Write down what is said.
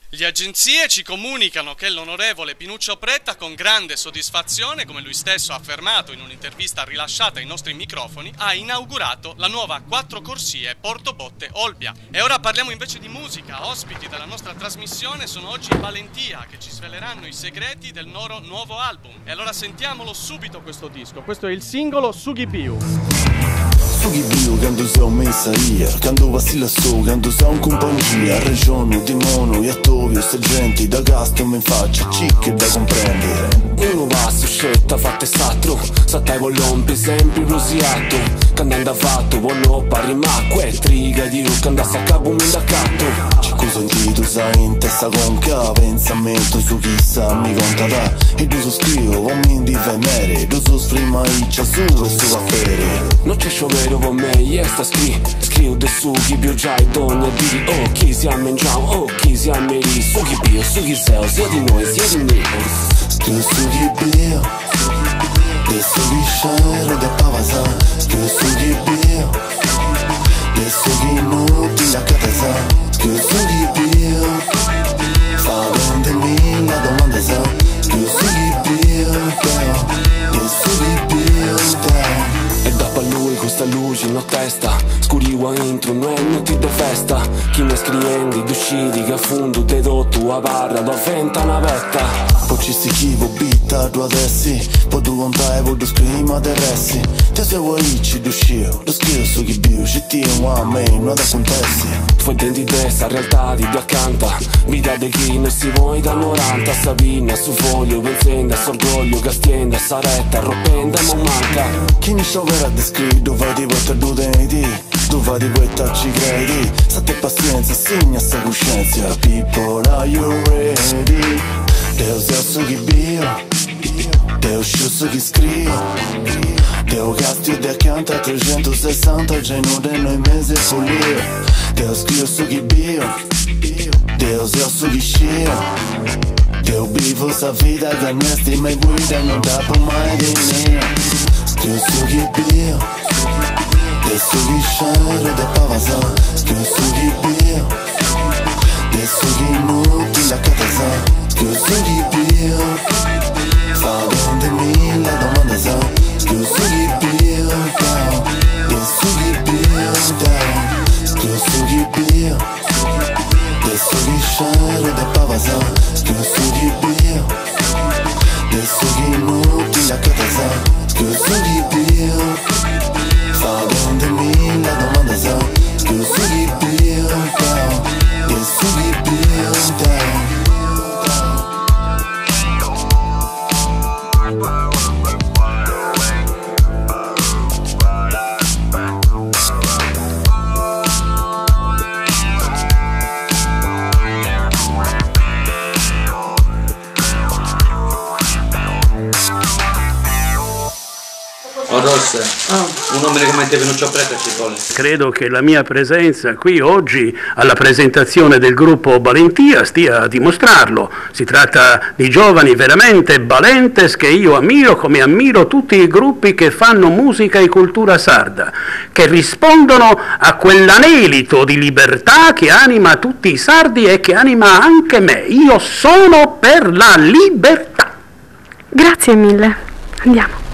Le agenzie ci comunicano che l'onorevole Pinuccio Pretta, con grande soddisfazione, come lui stesso ha affermato in un'intervista rilasciata ai nostri microfoni, ha inaugurato la nuova 4 corsie Porto Botte Olbia. E ora parliamo invece di musica. Ospiti della nostra trasmissione sono oggi Valentia, che ci sveleranno i segreti del loro nuovo album. E allora sentiamolo subito questo disco. Questo è il singolo Sughi Biu. Sughi Biu, quando sei messa io, quando vacilla su, quando sei in compagnia, regione, demonio, e attovio, se gente da custom in faccia, cicche da comprendere. Uno va su scelta, fatte satro, satai volompi, sempre rosiato, cantando fatto, buono pari ma quel triga di un candasse a cabo un da catto. Ci cosa in tu sai in testa conca, pensamento su chissà mi conta da, e tu so scrivo, uomini di venere, tu so sfrima iccia su e su affere. Non c'è sciovero con me, sta scrivo de sughi bio già e donne di oh chi si ammengiamo, oh chi si ammeri, sughi bio, sughi seo, sia di noi, sia di noi. Scrivo sughi bio, de sughi scero de pavasa, scrivo sughi bio, de sughi inutili a catasa, scrivo sughi bio, fa 20.000 domande sa, scrivo sughi bio, de sughi bio, e dopo a lui questa luce in testa, scuriwa intro, non è nuti de festa. Chi ne scriendi, d'usciti, che a fondo de dotto a barra, do venta una vetta. Poi ci si chivo, bitta, tu adessi, poi tu contai, poi tu scrima de ressi. Te se vuoi ci d'uscire, lo scrivo su chi biu, ci tiro a me, non da contesti. Fai denti questa realtà di due accanto, vita de chi non si vuoi da 90, Sabina su foglio, benzenda, sorgoglio, castienda, saretta, ropenda, ma manca. Chi mi sciovera de scrivi, tu fai di questa tu teniti, tu fai di questa ci credi, state pazienza, segna sta coscienza, people are you ready? Devo ser su chi bio, devo sciù su chi scrivo, devo casti de accanto a 360 genude noi mesi pulire, devo scrivo su chi bio, devo ser su chi scio, devo vivo sta vita che onesti mai guida non dopo mai di me. Scrivo su chi bio, de su chi scero de pavasa, scrivo su chi bio, de su chi inutili a catasa. Scrivo su chi bio, fa 20.000 domande sa, scrivo su chi bio, de su chi bio, scrivo su chi bio, de su chi scero de pavasa, scrivo su chi bio, de su chi inutili a catasa, scrivo su chi bio, fa 20.000 domande sa, scrivo su chi bio, de su chi bio, un nome come te Pinuccio Pretta ci vuole. Credo che la mia presenza qui oggi alla presentazione del gruppo Valentia stia a dimostrarlo. Si tratta di giovani veramente valentes che io ammiro come ammiro tutti i gruppi che fanno musica e cultura sarda, che rispondono a quell'anelito di libertà che anima tutti i sardi e che anima anche me. Io sono per la libertà. Grazie mille. Andiamo.